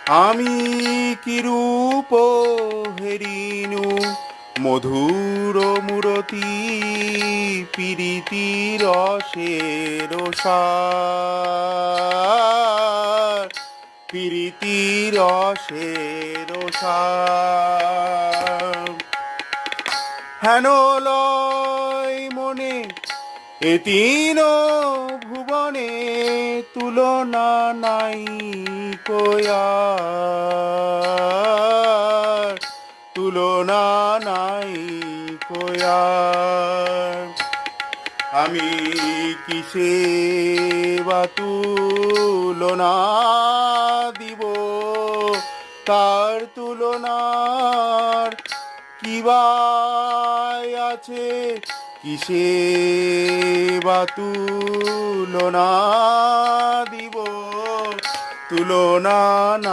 আমি কি রূপ হেরিনু মধুর মূরতি পিরিতি রসের সার পিরিতি রসের সার হেন লয় মনে এ তিন ভুবনে তুলনা নাই কোয়ার তুলনা নাই কোয়ার আমি কিসে বা তুলনা দিব তার তুলনার কিবা আছে কিসে বা তুলনা দিব তুলনা না